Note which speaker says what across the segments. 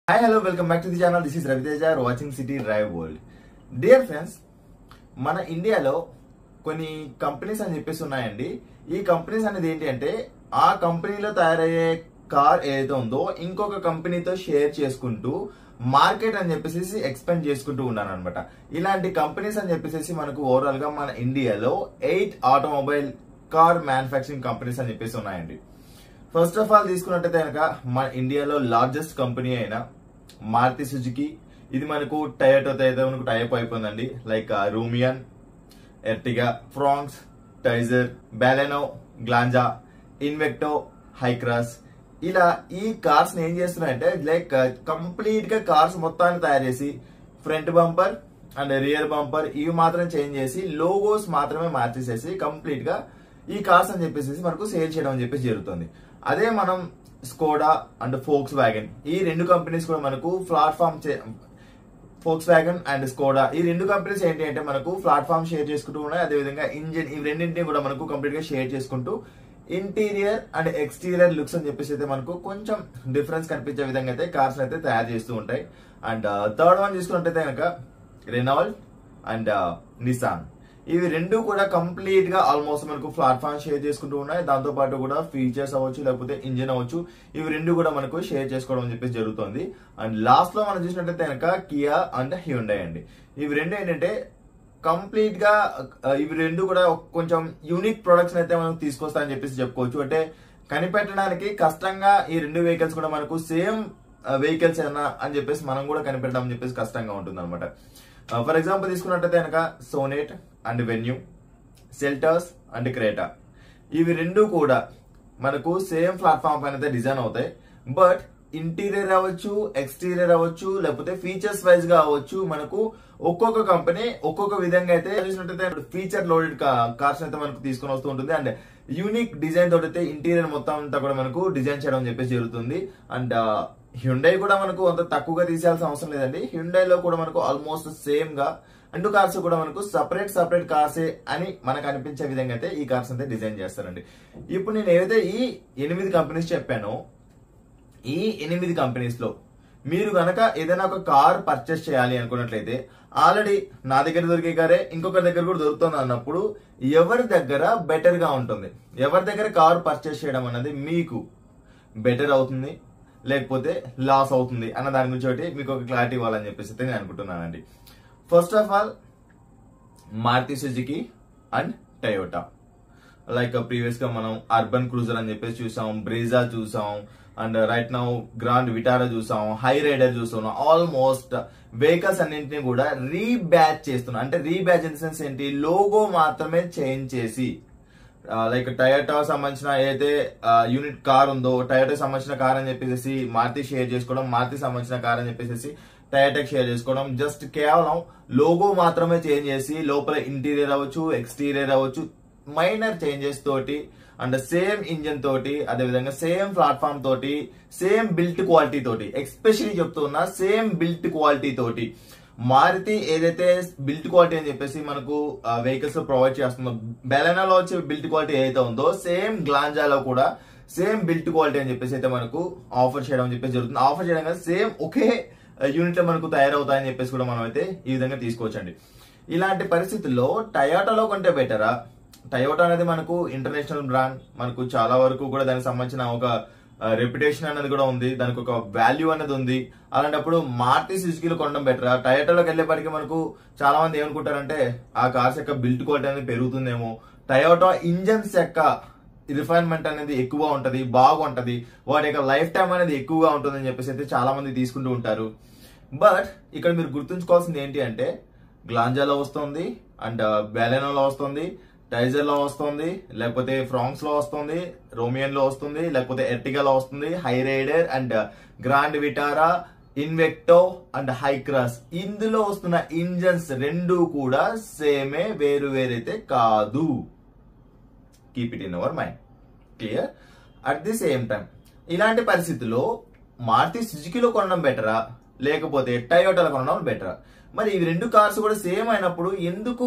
Speaker 1: Hi, hello, welcome back to the channel. This is Raviteja watching City Drive World. Dear friends, మన ఇండియాలో కొన్ని companies అని చెప్పేసి ఉన్నాయండి. ఈ కంపెనీస్ అనేది ఏంటి అంటే ఆ కంపెనీలో తయారయ్యే కార్ ఏదైతే ఉందో ఇంకొక కంపెనీతో షేర్ చేసుకుంటూ మార్కెట్ అని చెప్పేసి ఎక్స్పెండ్ చేసుకుంటూ ఉన్నాను అనమాట. ఇలాంటి కంపెనీస్ అని చెప్పేసి మనకు ఓవరాల్ గా మన ఇండియాలో 8 ఆటోమొబైల్ కార్ మ్యానుఫ్యాక్చరింగ్ కంపెనీస్ అని చెప్పేసి ఉన్నాయండి. ఫస్ట్ ఆఫ్ ఆల్ తీసుకున్నట్టయితే కనుక మన ఇండియాలో లార్జెస్ట్ కంపెనీ అయిన మారుతి సుజుకి, ఇది మనకు టయోటాతో అయితే మనకు టైప్ అయిపోయిందండి. Like Rumion, Ertiga, Fronx, Taisor, Baleno, Glanza, Invicto, Hycross, ఇలా ఈ కార్స్ ఏం చేస్తున్నాయంటే లైక్ కంప్లీట్ గా కార్స్ మొత్తాన్ని తయారు చేసి front bumper and rear bumper ఇవి మాత్రం చేంజ్ చేసి లోగోస్ మాత్రమే మార్చేసేసి కంప్లీట్ గా ఈ కార్స్ అని చెప్పేసి మనకు సేల్ చేయడం అని చెప్పేసి జరుగుతుంది. అదే మనం స్కోడా అండ్ ఫోక్స్ వ్యాగన్, ఈ రెండు కంపెనీస్ కూడా మనకు platform Volkswagen and Skoda, ఈ రెండు కంపెనీస్ ఏంటి అంటే మనకు ప్లాట్ఫామ్ షేర్ చేసుకుంటూ ఉన్నాయి. అదేవిధంగా ఇంజిన్, ఈ రెండింటిని కూడా మనకు కంప్లీట్ గా షేర్ చేసుకుంటూ ఇంటీరియర్ అండ్ ఎక్స్టీరియర్ లుక్స్ అని చెప్పేసి అయితే మనకు కొంచెం డిఫరెన్స్ కనిపించే విధంగా అయితే కార్స్ అయితే తయారు చేస్తూ ఉంటాయి. అండ్ థర్డ్ వన్ చూసుకున్నట్టయితే కనుక రెనాల్ట్ అండ్ నిసాన్, ఇవి రెండు కూడా కంప్లీట్ గా ఆల్మోస్ట్ మనకు ప్లాట్ఫామ్ షేర్ చేసుకుంటూ ఉన్నాయి. దాంతో పాటు కూడా ఫీచర్స్ అవ్వచ్చు లేకపోతే ఇంజిన్ అవ్వచ్చు, ఇవి రెండు కూడా మనకు షేర్ చేసుకోవడం అని చెప్పేసి జరుగుతుంది. అండ్ లాస్ట్ లో మనం చూసినట్టయితే కనుక కియా అండ్ హ్యుండై అండి. ఇవి రెండు ఏంటంటే కంప్లీట్ గా ఇవి రెండు కూడా కొంచెం యూనిక్ ప్రొడక్ట్స్ అయితే మనం తీసుకొస్తా అని చెప్పేసి చెప్పుకోవచ్చు. అంటే కనిపెట్టడానికి కష్టంగా ఈ రెండు వెహికల్స్ కూడా మనకు సేమ్ వెహికల్స్ ఏనా అని చెప్పేసి మనం కూడా కనిపెట్టడం అని చెప్పేసి కష్టంగా ఉంటుంది అనమాట. ఫర్ ఎగ్జాంపుల్ తీసుకున్నట్టయితే కనుక సోనేట్ and venue, Seltos and Creta, ఇవి రెండు కూడా మనకు సేమ్ ప్లాట్ఫామ్ పైన అయితే డిజైన్ అవుతాయి. బట్ ఇంటీరియర్ అవ్వచ్చు, ఎక్స్టీరియర్ అవ్వచ్చు, లేకపోతే ఫీచర్స్ వైజ్ గా అవ్వచ్చు, మనకు ఒక్కొక్క కంపెనీ ఒక్కొక్క విధంగా అయితే చూసినట్టయితే ఫీచర్ లోడెడ్ కార్స్ అయితే మనకు తీసుకొని వస్తూ ఉంటుంది. అండ్ యూనిక్ డిజైన్ తోటి అయితే ఇంటీరియర్ మొత్తం అంతా కూడా మనకు డిజైన్ చేయడం అని చెప్పేసి జరుగుతుంది. అండ్ హ్యుండై కూడా మనకు అంత తక్కువగా తీసేయాల్సిన అవసరం లేదండి. హ్యుండైలో కూడా మనకు ఆల్మోస్ట్ సేమ్ గా రెండు కార్స్ కూడా మనకు సపరేట్ కార్సే అని మనకు అనిపించే విధంగా అయితే ఈ కార్స్ అయితే డిజైన్ చేస్తారండి. ఇప్పుడు నేను ఏదైతే ఈ 8 కంపెనీస్ చెప్పానో, ఈ 8 కంపెనీస్ లో మీరు గనక ఏదైనా ఒక కార్ పర్చేస్ చేయాలి అనుకున్నట్లయితే ఆల్రెడీ నా దగ్గర దొరికే కారే ఇంకొకరి దగ్గర కూడా దొరుకుతుంది అన్నప్పుడు ఎవరి దగ్గర బెటర్ గా ఉంటుంది, ఎవరి దగ్గర కార్ పర్చేస్ చేయడం అనేది మీకు బెటర్ అవుతుంది లేకపోతే లాస్ అవుతుంది అన్న దాని గురించి ఒకటి మీకు ఒక క్లారిటీ ఇవ్వాలని చెప్పేసి అయితే నేను అనుకుంటున్నానండి. First of all Maruti Suzuki and Toyota, like previous గా మనం అర్బన్ క్రూజర్ అని చెప్పేసి చూసాం, బ్రీజా చూసాం, and right now Grand Vitara చూసాం, హై రైడర్ చూసాం. ఆల్మోస్ట్ వెహికల్స్ అన్నింటినీ కూడా రీబ్యాచ్ చేస్తున్నాం. అంటే రీబ్యాచ్ ఇన్ ద సెన్స్ ఏంటి, లోగో మాత్రమే చేంజ్ చేసి లైక్ టయోటా సంబంధించిన ఏదైతే యూనిట్ కార్ ఉందో టయోటా సంబంధించిన కార్ అని చెప్పేసి మారుతి షేర్ చేసుకోవడం, మారుతి సంబంధించిన కార్ అని చెప్పేసి టయోటాకి షేర్ చేసుకోవడం, జస్ట్ కేవలం లోగో మాత్రమే చేంజ్ చేసి లోపల ఇంటీరియర్ అవ్వచ్చు, ఎక్స్టీరియర్ అవ్వచ్చు, మైనర్ చేంజెస్ తోటి అండ్ సేమ్ ఇంజిన్ తోటి, అదేవిధంగా సేమ్ ప్లాట్ఫామ్ తోటి, సేమ్ బిల్ట్ క్వాలిటీ తోటి, ఎస్పెషల్లీ చెప్తున్నా సేమ్ బిల్ట్ క్వాలిటీ తోటి మారుతి ఏదైతే బిల్ట్ క్వాలిటీ అని చెప్పేసి మనకు వెహికల్స్ లో ప్రొవైడ్ చేస్తుందో, బెలెనాలో వచ్చే బిల్ట్ క్వాలిటీ ఏదైతే ఉందో సేమ్ గ్లాంజాలో కూడా సేమ్ బిల్ట్ క్వాలిటీ అని చెప్పేసి అయితే మనకు ఆఫర్ చేయడం అని చెప్పేసి జరుగుతుంది. ఆఫర్ చేయడం కదా సేమ్ ఒకే యూనిట్ లో మనకు తయారవుతాయని చెప్పేసి కూడా మనం అయితే ఈ విధంగా తీసుకోవచ్చండి. ఇలాంటి పరిస్థితుల్లో టయోటాలో కంటే బెటరా, టయోటా అనేది మనకు ఇంటర్నేషనల్ బ్రాండ్, మనకు చాలా వరకు కూడా దానికి సంబంధించిన ఒక రెప్యుటేషన్ అనేది కూడా ఉంది, దానికి ఒక వాల్యూ అనేది ఉంది. అలాంటప్పుడు మారుతి సుజుకిలో కొనడం బెటరా, టయోటాలోకి వెళ్ళేప్పటికీ మనకు చాలా మంది ఏమనుకుంటారంటే ఆ కార్స్ యొక్క బిల్ట్ క్వాలిటీ అనేది పెరుగుతుందేమో, టయోటా ఇంజన్స్ యొక్క రిఫైన్మెంట్ అనేది ఎక్కువ ఉంటది, బాగుంటది, వాటి యొక్క లైఫ్ టైం అనేది ఎక్కువగా ఉంటుంది అని చెప్పేసి అయితే చాలా మంది తీసుకుంటూ ఉంటారు. బట్ ఇక్కడ మీరు గుర్తుంచుకోవాల్సింది ఏంటి అంటే గ్లాంజాలో వస్తుంది, అండ్ బాలెనోలో వస్తుంది, టైజర్ లో వస్తుంది, లేకపోతే ఫ్రాంక్స్ లో వస్తుంది, రోమియన్ లో వస్తుంది, లేకపోతే ఎర్టిగాలో వస్తుంది, Hyryder and Grand Vitara, Invicto and Hycross, ఇందులో వస్తున్న ఇంజన్స్ రెండు కూడా సేమే, వేరు వేరైతే కాదు. Keep it in our mind, clear? At the same time ఇలాంటి పరిస్థితుల్లో మారుతి సుజుకిలో కొనడం బెటరా లేకపోతే టయోటాలో కొనడం బెటరా? మరి ఈ రెండు కార్స్ కూడా సేమ్ అయినప్పుడు ఎందుకు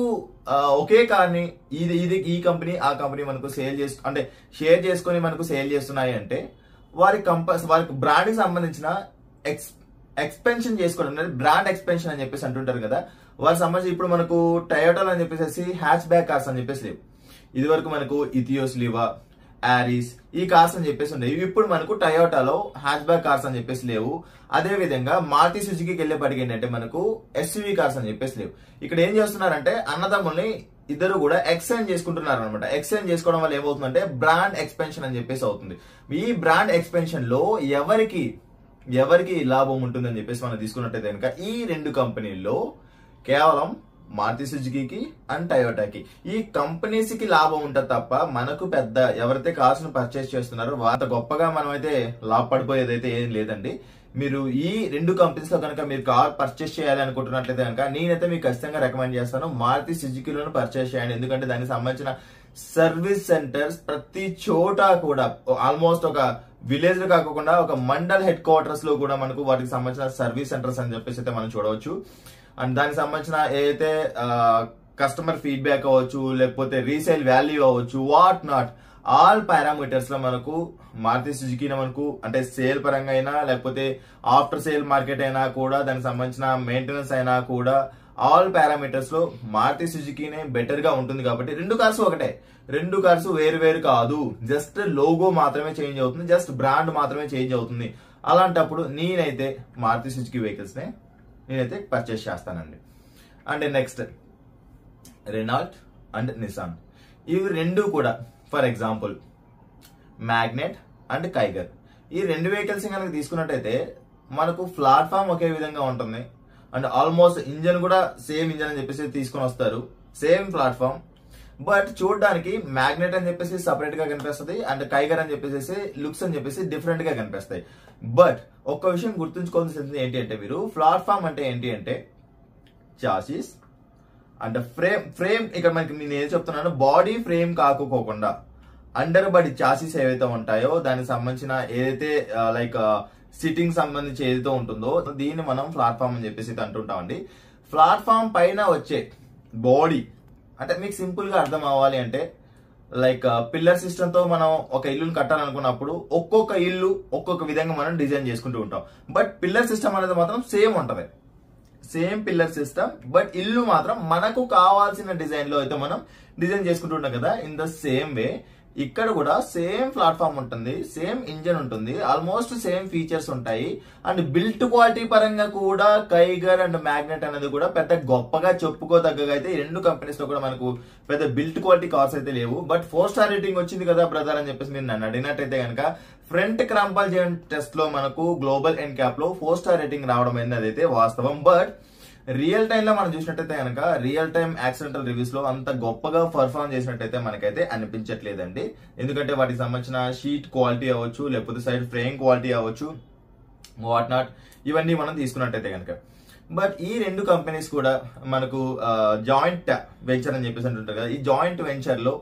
Speaker 1: ఒకే కార్ ని ఈ కంపెనీ ఆ కంపెనీ మనకు అంటే షేర్ చేసుకొని మనకు సేల్ చేస్తున్నాయి అంటే వారి బ్రాండ్ కి సంబంధించిన ఎక్స్పెన్షన్ చేసుకోవడం, బ్రాండ్ ఎక్స్పెన్షన్ అని చెప్పేసి అంటుంటారు కదా. వారికి సంబంధించి ఇప్పుడు మనకు టయోటాలో అని చెప్పేసి హ్యాచ్ బ్యాక్ కార్స్ అని చెప్పేసి లేవు. ఇది వరకు మనకు ఇథియోస్, లివా, ఆరిస్ ఈ కార్స్ అని చెప్పేసి ఉండేవి. ఇప్పుడు మనకు టయోటాలో హ్యాచ్ బ్యాక్ కార్స్ అని చెప్పేసి లేవు. అదే విధంగా మారుతి సుజుకి వెళ్ళేపటికి ఏంటంటే మనకు ఎస్యూవీ కార్స్ అని చెప్పేసి లేవు. ఇక్కడ ఏం చేస్తున్నారంటే అన్నదమ్ముల్ని ఇద్దరు కూడా ఎక్స్చేంజ్ చేసుకుంటున్నారు అనమాట. ఎక్స్చేంజ్ చేసుకోవడం వల్ల ఏమవుతుందంటే బ్రాండ్ ఎక్స్పెన్షన్ అని చెప్పేసి అవుతుంది. ఈ బ్రాండ్ ఎక్స్పెన్షన్ లో ఎవరికి లాభం ఉంటుందని చెప్పేసి మనం తీసుకున్నట్టయితే కనుక ఈ రెండు కంపెనీల్లో కేవలం మారుతి సుజుకి అండ్ టయోటాకి, ఈ కంపెనీస్ కి లాభం ఉంటుంది తప్ప మనకు పెద్ద ఎవరైతే కార్స్ ను పర్చేస్ చేస్తున్నారో అంత గొప్పగా మనం అయితే లాభపడిపోయేది అయితే ఏం లేదండి. మీరు ఈ రెండు కంపెనీస్ లో కనుక మీరు కార్ పర్చేస్ చేయాలి అనుకుంటున్నట్లయితే కనుక నేనైతే మీకు ఖచ్చితంగా రికమెండ్ చేస్తాను మారుతి సుజుకిలోనే పర్చేస్ చేయండి. ఎందుకంటే దానికి సంబంధించిన సర్వీస్ సెంటర్స్ ప్రతి చోట కూడా ఆల్మోస్ట్ ఒక విలేజ్ లో కాకుండా ఒక మండల్ హెడ్ క్వార్టర్స్ లో కూడా మనకు వాటికి సంబంధించిన సర్వీస్ సెంటర్స్ అని చెప్పేసి అయితే మనం చూడవచ్చు. అండ్ దానికి సంబంధించిన ఏదైతే కస్టమర్ ఫీడ్బ్యాక్ అవ్వచ్చు, లేకపోతే రీసేల్ వాల్యూ అవ్వచ్చు, వాట్ నాట్ ఆల్ పారామీటర్స్ లో మనకు మారుతి సుజుకి మనకు అంటే సేల్ పరంగా అయినా లేకపోతే ఆఫ్టర్ సేల్ మార్కెట్ అయినా కూడా దానికి సంబంధించిన మెయింటెనెన్స్ అయినా కూడా ఆల్ పారామీటర్స్ లో మారుతి సుజుకినే బెటర్ గా ఉంటుంది. కాబట్టి రెండు కార్స్ ఒకటే, రెండు కార్స్ వేరు వేరు కాదు, జస్ట్ లోగో మాత్రమే చేంజ్ అవుతుంది, జస్ట్ బ్రాండ్ మాత్రమే చేంజ్ అవుతుంది. అలాంటప్పుడు నేనైతే మారుతి సుజుకి వెహికల్స్ నే నేనైతే పర్చేస్ చేస్తానండి. And next Renault and Nissan, ఇవి రెండు కూడా for example Magnite and Kiger, ఈ రెండు వెహికల్స్ కనుక తీసుకున్నట్టయితే మనకు ప్లాట్ఫామ్ ఒకే విధంగా ఉంటుంది. అండ్ ఆల్మోస్ట్ ఇంజన్ కూడా సేమ్ ఇంజన్ అని చెప్పేసి తీసుకొని వస్తారు, సేమ్ ప్లాట్ఫామ్. బట్ చూడడానికి మ్యాగ్నెట్ అని చెప్పేసి సపరేట్ గా కనిపిస్తుంది అండ్ కైగర్ అని చెప్పేసి లుక్స్ అని చెప్పేసి డిఫరెంట్ గా కనిపిస్తాయి. బట్ ఒక్క విషయం గుర్తుంచుకోవాల్సింది ఏంటి అంటే మీరు ప్లాట్ఫామ్ అంటే ఏంటి అంటే చాసిస్ అండ్ ఫ్రేమ్ ఇక్కడ మనకి నేను ఏం చెప్తున్నాను, బాడీ ఫ్రేమ్ కాకపోకుండా అండర్ బాడీ చాసిస్ ఏవైతే ఉంటాయో దానికి సంబంధించిన ఏదైతే లైక్ సిట్టింగ్ సంబంధించి ఏదైతే ఉంటుందో దీన్ని మనం ప్లాట్ఫామ్ అని చెప్పేసి అంటుంటామండి. ప్లాట్ఫామ్ పైన వచ్చే బాడీ అంటే మీకు సింపుల్ గా అర్థం అవ్వాలి అంటే లైక్ పిల్లర్ సిస్టమ్ తో మనం ఒక ఇల్లుని కట్టాలనుకున్నప్పుడు ఒక్కొక్క ఇల్లు ఒక్కొక్క విధంగా మనం డిజైన్ చేసుకుంటూ ఉంటాం. బట్ పిల్లర్ సిస్టమ్ అనేది మాత్రం సేమ్ ఉంటది, సేమ్ పిల్లర్ సిస్టమ్. బట్ ఇల్లు మాత్రం మనకు కావాల్సిన డిజైన్ లో అయితే మనం డిజైన్ చేసుకుంటూ ఉంటాం కదా. ఇన్ ద సేమ్ వే ఇక్కడ కూడా సేమ్ ప్లాట్ఫామ్ ఉంటుంది, సేమ్ ఇంజన్ ఉంటుంది, ఆల్మోస్ట్ సేమ్ ఫీచర్స్ ఉంటాయి. అండ్ బిల్ట్ క్వాలిటీ పరంగా కూడా కైగర్ అండ్ మ్యాగ్నెట్ అనేది కూడా పెద్ద గొప్పగా చెప్పుకోదగ్గగా అయితే ఈ రెండు కంపెనీస్ లో కూడా మనకు పెద్ద బిల్ట్ క్వాలిటీ కార్స్ అయితే లేవు. బట్ 4 స్టార్ రేటింగ్ వచ్చింది కదా బ్రదర్ అని చెప్పేసి మీరు నన్ను అడిగినట్టయితే కనుక ఫ్రంట్ క్రాంపల్ టెస్ట్ లో మనకు గ్లోబల్ ఎన్ క్యాప్ లో 4 స్టార్ రేటింగ్ రావడం అయింది, అదైతే వాస్తవం. బట్ రియల్ టైమ్ లో మనం చూసినట్టయితే కనుక రియల్ టైమ్ యాక్సిడెంటల్ రివ్యూస్ లో అంత గొప్పగా పర్ఫార్మ్ చేసినట్టయితే మనకైతే అనిపించట్లేదండి. ఎందుకంటే వాటికి సంబంధించిన షీట్ క్వాలిటీ అవ్వచ్చు, లేకపోతే సైడ్ ఫ్రేమ్ క్వాలిటీ అవ్వచ్చు, వాట్ నాట్ ఇవన్నీ మనం తీసుకున్నట్టయితే కనుక. బట్ ఈ రెండు కంపెనీస్ కూడా మనకు జాయింట్ వెంచర్ అని చెప్పేసి అంటుంటారు కదా, ఈ జాయింట్ వెంచర్ లో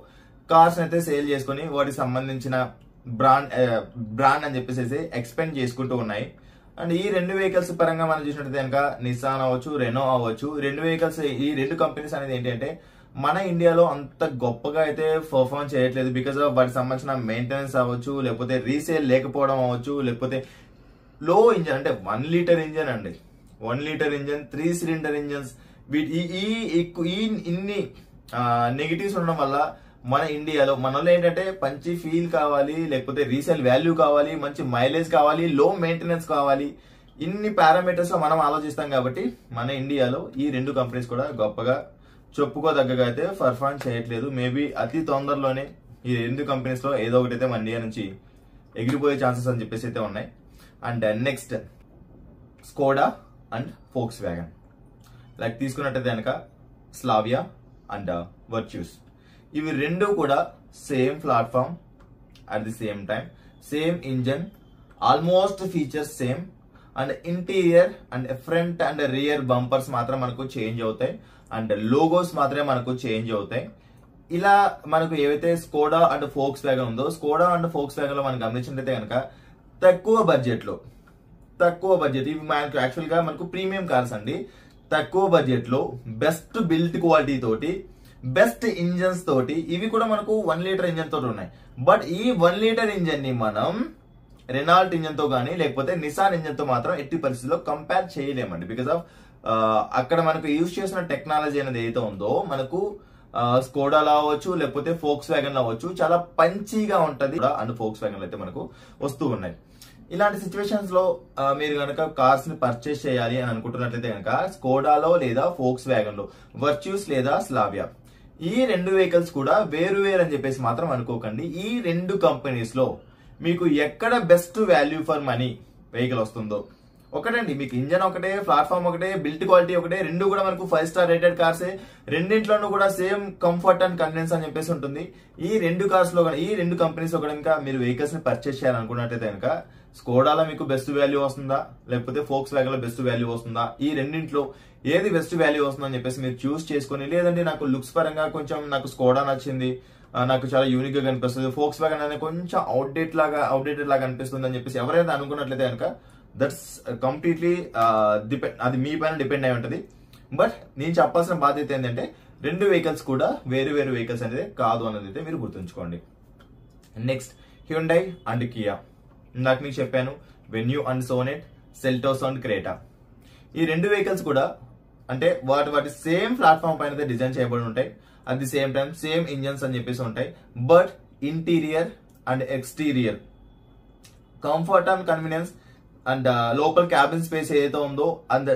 Speaker 1: కార్స్ అయితే సేల్ చేసుకుని వాటికి సంబంధించిన బ్రాండ్ అని చెప్పేసి ఎక్స్పెండ్ చేసుకుంటూ ఉన్నాయి. అండ్ ఈ రెండు వెహికల్స్ పరంగా మనం చూసినట్టయితే కనుక నిసాన్ అవ్వచ్చు, రెనో అవ్వచ్చు, రెండు వెహికల్స్ ఈ రెండు కంపెనీస్ అనేది ఏంటంటే మన ఇండియాలో అంత గొప్పగా అయితే పర్ఫార్మ్ చేయట్లేదు. బికాస్ ఆఫ్ వాటికి సంబంధించిన మెయింటెనెన్స్ అవ్వచ్చు, లేకపోతే రీసేల్ లేకపోవడం అవ్వచ్చు, లేకపోతే లో ఇంజన్ అంటే 1 లీటర్ ఇంజన్ అండి, 1 లీటర్ ఇంజన్, 3 సిలిండర్ ఇంజన్స్, ఇన్ని నెగిటివ్స్ ఉండడం వల్ల మన ఇండియాలో మనలో ఏంటంటే మంచి ఫీల్ కావాలి, లేకపోతే రీసేల్ వాల్యూ కావాలి, మంచి మైలేజ్ కావాలి, లో మెయింటెనెన్స్ కావాలి, ఇన్ని పారామీటర్స్ లో మనం ఆలోచిస్తాం. కాబట్టి మన ఇండియాలో ఈ రెండు కంపెనీస్ కూడా గొప్పగా చెప్పుకోదగ్గగా అయితే పర్ఫార్మ్ చేయట్లేదు. మేబీ అతి తొందరలోనే ఈ రెండు కంపెనీస్ లో ఏదో ఒకటి అయితే మన ఇండియా నుంచి ఎగిరిపోయే ఛాన్సెస్ అని చెప్పేసి అయితే ఉన్నాయి. And next Skoda and Volkswagen, like తీసుకున్నట్టయితే కనుక స్లావియా అండ్ వర్చ్యూస్, ఇవి రెండు కూడా same platform, at the same time same engine, almost features same. And interior and front and rear bumpers మాత్రం మనకు చేంజ్ అవుతాయి, అండ్ లోగోస్ మాత్రమే మనకు చేంజ్ అవుతాయి. ఇలా మనకు ఏవైతే స్కోడా అండ్ ఫోక్స్ వ్యాగన్ ఉందో, స్కోడా అండ్ ఫోక్స్ వ్యాగన్ లో మనం గమనించినట్లయితే కనుక తక్కువ బడ్జెట్ ఇవి మనకు యాక్చువల్ గా మనకు ప్రీమియం కార్స్ అండి. తక్కువ బడ్జెట్ లో బెస్ట్ బిల్ట్ క్వాలిటీ తోటి, బెస్ట్ ఇంజన్స్ తోటి, ఇవి కూడా మనకు 1 లీటర్ ఇంజన్ తోటి ఉన్నాయి. బట్ ఈ 1 లీటర్ ఇంజన్ ని మనం రెనాల్ట్ ఇంజన్ తో కానీ లేకపోతే నిసాన్ ఇంజన్ తో మాత్రం ఎట్టి పరిస్థితుల్లో కంపేర్ చేయలేమండి. బికాస్ ఆఫ్ అక్కడ మనకు యూజ్ చేసిన టెక్నాలజీ అనేది ఏదైతే ఉందో మనకు స్కోడాలో అవ్వచ్చు లేకపోతే ఫోక్స్ వ్యాగన్ లో అవ్వచ్చు చాలా పంచీగా ఉంటది అండ్ ఫోక్స్ వ్యాగన్ అయితే మనకు వస్తూ ఉన్నాయి. ఇలాంటి సిచ్యువేషన్స్ లో మీరు కనుక కార్స్ ని పర్చేస్ చేయాలి అని అనుకుంటున్నట్లయితే కనుక స్కోడాలో లేదా ఫోక్స్ వ్యాగన్ లో వర్చ్యూస్ లేదా స్లావియా ఈ రెండు వెహికల్స్ కూడా వేరు వేరు అని చెప్పేసి మాత్రం అనుకోకండి. ఈ రెండు కంపెనీస్ లో మీకు ఎక్కడ best value for money vehicle వస్తుందో ఒకటండి. మీకు ఇంజన్ ఒకటే, ప్లాట్ఫామ్ ఒకటే, బిల్ట్ క్వాలిటీ ఒకటే, రెండు కూడా మనకు 5 స్టార్ రేటెడ్ కార్సే. రెండింట్లోనూ కూడా సేమ్ కంఫర్ట్ అండ్ కన్వీనియన్స్ అని చెప్పేసి ఉంటుంది. ఈ రెండు కార్స్ లో ఈ రెండు కంపెనీస్ లో కనుక మీరు వెహికల్స్ ని పర్చేస్ చేయాలనుకున్నట్టయితే కనుక స్కోడాలో మీకు బెస్ట్ వాల్యూ వస్తుందా లేకపోతే ఫోక్స్ వ్యాగన్ లో బెస్ట్ వాల్యూ వస్తుందా, ఈ రెండింటిలో ఏది బెస్ట్ వాల్యూ వస్తుందని చెప్పేసి మీరు చూస్ చేసుకుని, లేదంటే నాకు లుక్స్ పరంగా కొంచెం నాకు స్కోడా నచ్చింది, నాకు చాలా యూనిక్ గా కనిపిస్తుంది, ఫోక్స్ వ్యాగన్ అనేది కొంచెం అవుట్డేటెడ్ లాగా అనిపిస్తుంది అని చెప్పేసి ఎవరైనా అనుకున్నట్లయితే కనుక దట్స్ కంప్లీట్లీ అది మీ పైన డిపెండ్ అయి ఉంటుంది. బట్ నేను చెప్పాల్సిన బాధ్యత ఏంటంటే రెండు వెహికల్స్ కూడా వేరు వేరు వెహికల్స్ అనేది కాదు అనేది అయితే మీరు గుర్తుంచుకోండి. Next Hyundai and Kia. ఇందాక మీకు చెప్పాను venue and Sonet, Seltos and Creta. ఈ రెండు వెహికల్స్ కూడా అంటే వాటి సేమ్ ప్లాట్ఫామ్ పైన డిజైన్ చేయబడి ఉంటాయి. At the same time same engines అని చెప్పేసి ఉంటాయి. But interior and exterior comfort and convenience and లోపల్ క్యాబిన్ స్పేస్ ఏదైతే ఉందో అండ్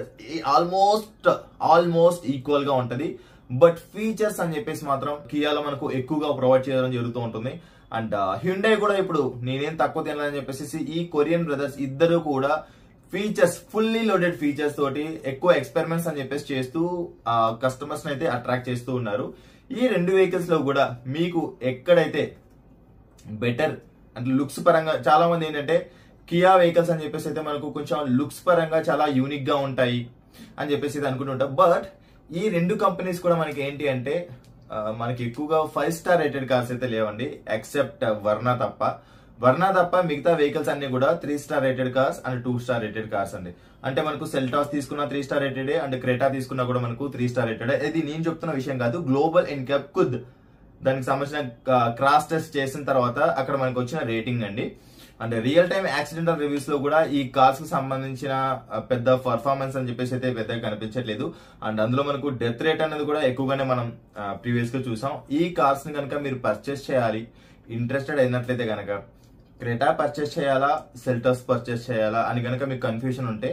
Speaker 1: ఆల్మోస్ట్ ఈక్వల్ గా ఉంటది. బట్ ఫీచర్స్ అని చెప్పేసి మాత్రం కియాలో మనకు ఎక్కువగా ప్రొవైడ్ చేయడం జరుగుతూ ఉంటుంది. అండ్ హ్యుండై కూడా ఇప్పుడు నేనేం తక్కువ తినాలని చెప్పేసి ఈ కొరియన్ బ్రదర్స్ ఇద్దరు కూడా ఫీచర్స్ ఫుల్లీ లోడెడ్ ఫీచర్స్ తోటి ఎక్కువ ఎక్స్పెరిమెంట్స్ అని చెప్పేసి చేస్తూ కస్టమర్స్ అయితే అట్రాక్ట్ చేస్తూ ఉన్నారు. ఈ రెండు వెహికల్స్ లో కూడా మీకు ఎక్కడైతే బెటర్ అంటే లుక్స్ పరంగా చాలా మంది ఏంటంటే కియా వెహికల్స్ అని చెప్పేసి అయితే మనకు కొంచెం లుక్స్ పరంగా చాలా యూనిక్ గా ఉంటాయి అని చెప్పేసి అనుకుంటుంటాం. బట్ ఈ రెండు కంపెనీస్ కూడా మనకి ఏంటి అంటే మనకి ఎక్కువగా 5 స్టార్ రేటెడ్ కార్స్ అయితే లేవండి, ఎక్సెప్ట్ వర్నా తప్ప మిగతా వెహికల్స్ అన్ని కూడా 3 star rated cars and 2 star rated cars అండి. అంటే మనకు సెల్టాస్ తీసుకున్న 3 స్టార్ రేటెడ్ అండ్ క్రెటా తీసుకున్నా కూడా మనకు 3 స్టార్ రేటెడ్. ఇది నేను చెప్తున్న విషయం కాదు, గ్లోబల్ ఎన్క్యాప్ ఖుద్ దానికి సంబంధించిన క్రాస్ టెస్ట్ చేసిన తర్వాత అక్కడ మనకు వచ్చిన రేటింగ్ అండి. అంటే రియల్ టైమ్ యాక్సిడెంటల్ రివ్యూస్ లో కూడా ఈ కార్స్ కి సంబంధించిన పెద్ద పర్ఫార్మెన్స్ అని చెప్పేసి అయితే పెద్దగా కనిపించట్లేదు. అండ్ అందులో మనకు డెత్ రేట్ అనేది కూడా ఎక్కువగానే మనం ప్రీవియస్ గా చూసాం. ఈ కార్స్ ని కనుక మీరు పర్చేస్ చేయాలి ఇంట్రెస్టెడ్ అయినట్లయితే కనుక క్రెటా పర్చేస్ చేయాలా సెల్టాస్ పర్చేస్ చేయాలా అని కనుక మీకు కన్ఫ్యూజన్ ఉంటే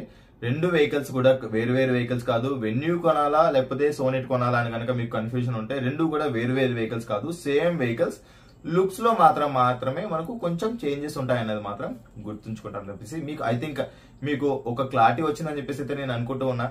Speaker 1: రెండు వెహికల్స్ కూడా వేరు వేరు వెహికల్స్ కాదు, వెన్యూ కొనాలా లేకపోతే సోనెట్ కొనాలా అని కనుక మీకు కన్ఫ్యూజన్ ఉంటే రెండు కూడా వేరు వేరు వెహికల్స్ కాదు, సేమ్ వెహికల్స్. లుక్స్ లో మాత్రమే మనకు కొంచెం చేంజెస్ ఉంటాయి అనేది మాత్రం గుర్తుంచుకుంటాను చెప్పేసి మీకు ఐ థింక్ మీకు ఒక క్లారిటీ వచ్చిందని చెప్పేసి అయితే నేను అనుకుంటూ ఉన్నా.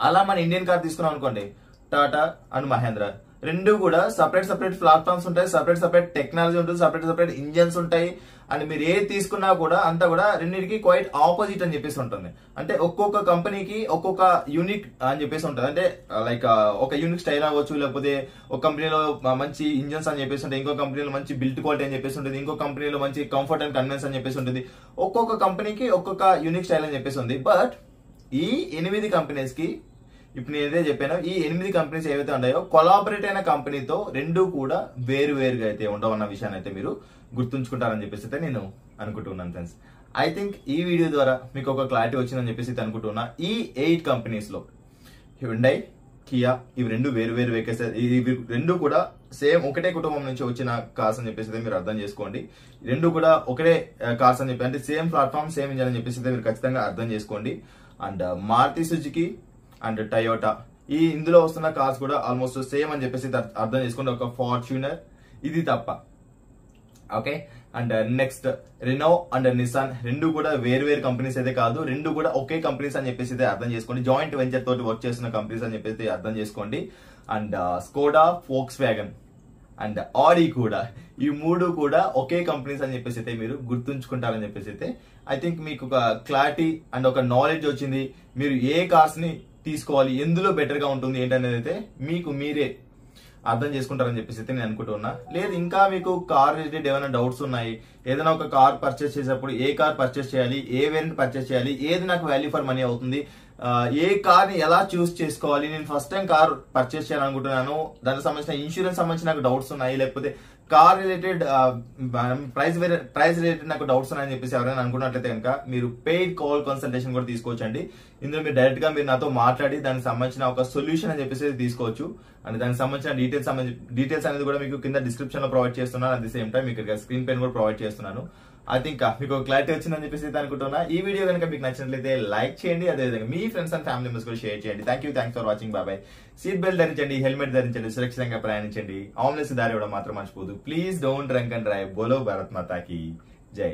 Speaker 1: అలా మన ఇండియన్ కార్ తీసుకున్నాం అనుకోండి, టాటా అండ్ మహేంద్ర రెండు కూడా సపరేట్ ప్లాట్ఫామ్స్ ఉంటాయి, సపరేట్ టెక్నాలజీ ఉంటుంది, సపరేట్ ఇంజన్స్ ఉంటాయి. అండ్ మీరు ఏది తీసుకున్నా కూడా అంతా కూడా రెండింటికి క్వైట్ ఆపోజిట్ అని చెప్పేసి ఉంటుంది. అంటే ఒక్కొక్క కంపెనీకి ఒక్కొక్క యూనిక్ అని చెప్పేసి ఉంటుంది. అంటే లైక్ ఒక యూనిక్ స్టైల్ అవ్వచ్చు, లేకపోతే ఒక కంపెనీలో మంచి ఇంజన్స్ అని చెప్పేసి ఉంటుంది, ఇంకో కంపెనీలో మంచి బిల్ట్ క్వాలిటీ అని చెప్పేసి ఉంటుంది, ఇంకో కంపెనీలో మంచి కంఫర్ట్ అండ్ కన్వీనియన్స్ అని చెప్పేసి ఉంటుంది. ఒక్కొక్క కంపెనీకి ఒక్కొక్క యూనిక్ స్టైల్ అని చెప్పేసి ఉంది. బట్ ఈ 8 కంపెనీస్ కి ఇప్పుడు నేను ఏదైతే చెప్పానో ఈ 8 కంపెనీస్ ఏవైతే ఉన్నాయో కొలాబరేట్ అయిన కంపెనీతో రెండు కూడా వేరు వేరుగా అయితే ఉండవన్న విషయాన్ని అయితే మీరు గుర్తుంచుకుంటారని చెప్పేసి అయితే నేను అనుకుంటున్నాను ఫ్రెండ్స్. ఐ థింక్ ఈ వీడియో ద్వారా మీకు ఒక క్లారిటీ వచ్చిందని చెప్పేసి అయితే అనుకుంటున్నా. ఈ 8 కంపెనీస్ లో హ్యుండై, కియా ఇవి రెండు వేరు వేరు వెహికల్స్, ఇవి రెండు కూడా సేమ్ ఒకటే కుటుంబం నుంచి వచ్చిన కార్స్ అని చెప్పేసి అయితే మీరు అర్థం చేసుకోండి. రెండు కూడా ఒకటే కార్స్ అని చెప్పి అంటే సేమ్ ప్లాట్ఫామ్ సేమ్ ఇంజన్ అని చెప్పేసి అయితే మీరు ఖచ్చితంగా అర్థం చేసుకోండి. And Maruti Suzuki and Toyota ఈ ఇందులో వస్తున్న కార్స్ కూడా ఆల్మోస్ట్ సేమ్ అని చెప్పేసి అర్థం చేసుకోండి, ఒక ఫార్చ్యూనర్ ఇది తప్ప. Okay. And next Renault and Nissan రెండు కూడా వేరు వేరు కంపెనీస్ అయితే కాదు, రెండు కూడా ఒకే కంపెనీస్ అని చెప్పేసి అయితే అర్థం చేసుకోండి, జాయింట్ వెంచర్ తోటి వర్క్ చేస్తున్న కంపెనీస్ అని చెప్పేసి అర్థం చేసుకోండి. And Skoda, Volkswagen and Audi కూడా ఈ మూడు కూడా ఒకే కంపెనీస్ అని చెప్పేసి అయితే మీరు గుర్తుంచుకుంటారని చెప్పేసి అయితే ఐ థింక్ మీకు ఒక క్లారిటీ అండ్ ఒక నాలెడ్జ్ వచ్చింది. మీరు ఏ కార్స్ ని తీసుకోవాలి, ఎందులో బెటర్ గా ఉంటుంది ఏంటనేది అయితే మీకు మీరే అర్థం చేసుకుంటారని చెప్పేసి అయితే నేను అనుకుంటున్నా. లేదు ఇంకా మీకు కార్ రిలేటెడ్ ఏమైనా డౌట్స్ ఉన్నాయి, ఏదైనా ఒక కార్ పర్చేస్ చేసేటప్పుడు ఏ కార్ పర్చేస్ చేయాలి, ఏ వేరియంట్ పర్చేస్ చేయాలి, ఏది నాకు వాల్యూ ఫర్ మనీ అవుతుంది, ఏ కార్ ని ఎలా చూస్ చేసుకోవాలి, నేను ఫస్ట్ టైం కార్ పర్చేస్ చేయాలనుకుంటున్నాను, దానికి సంబంధించిన ఇన్సూరెన్స్ సంబంధించి నాకు డౌట్స్ ఉన్నాయి, లేకపోతే కార్ రిలేటెడ్ ప్రైస్ రిలేటెడ్ నాకు డౌట్స్ ఉన్నాయని చెప్పేసి ఎవరైనా అనుకున్నట్లయితే కనుక మీరు పెయిడ్ కాల్ కన్సల్టేషన్ కూడా తీసుకోవచ్చండి. ఇందులో మీరు డైరెక్ట్ గా మీరు నాతో మాట్లాడి దానికి సంబంధించిన ఒక సొల్యూషన్ అని చెప్పేసి తీసుకోవచ్చు. అండ్ దానికి సంబంధించిన డీటెయిల్స్ అనేది కూడా మీకు కింద డిస్క్రిప్షన్ లో ప్రొవైడ్ చేస్తున్నాను. అట్ ది సేమ్ టైం మీకు స్క్రీన్ పైన కూడా ప్రొవైడ్ చేస్తున్నాను. ఐ థింక్ మీకు క్లారిటీ వచ్చిందని చెప్పేసి అనుకుంటున్నా. ఈ వీడియో కనుక మీకు నచ్చినట్లయితే లైక్ చేయండి, అదేవిధంగా మీ ఫ్రెండ్స్ అండ్ ఫ్యామిలీ మెంబర్స్ కూడా షేర్ చేయండి. Thanks for watching. Bye. Seat belt ధరించండి, హెల్మెట్ ధరించండి, సురక్షితంగా ప్రయాణించండి. ఆమ్లెస్ దారి ఇవ్వడం మాత్రం మర్చిపోదు. Please don't drunk and drive. బోలో భారత్ మాతాకి జై.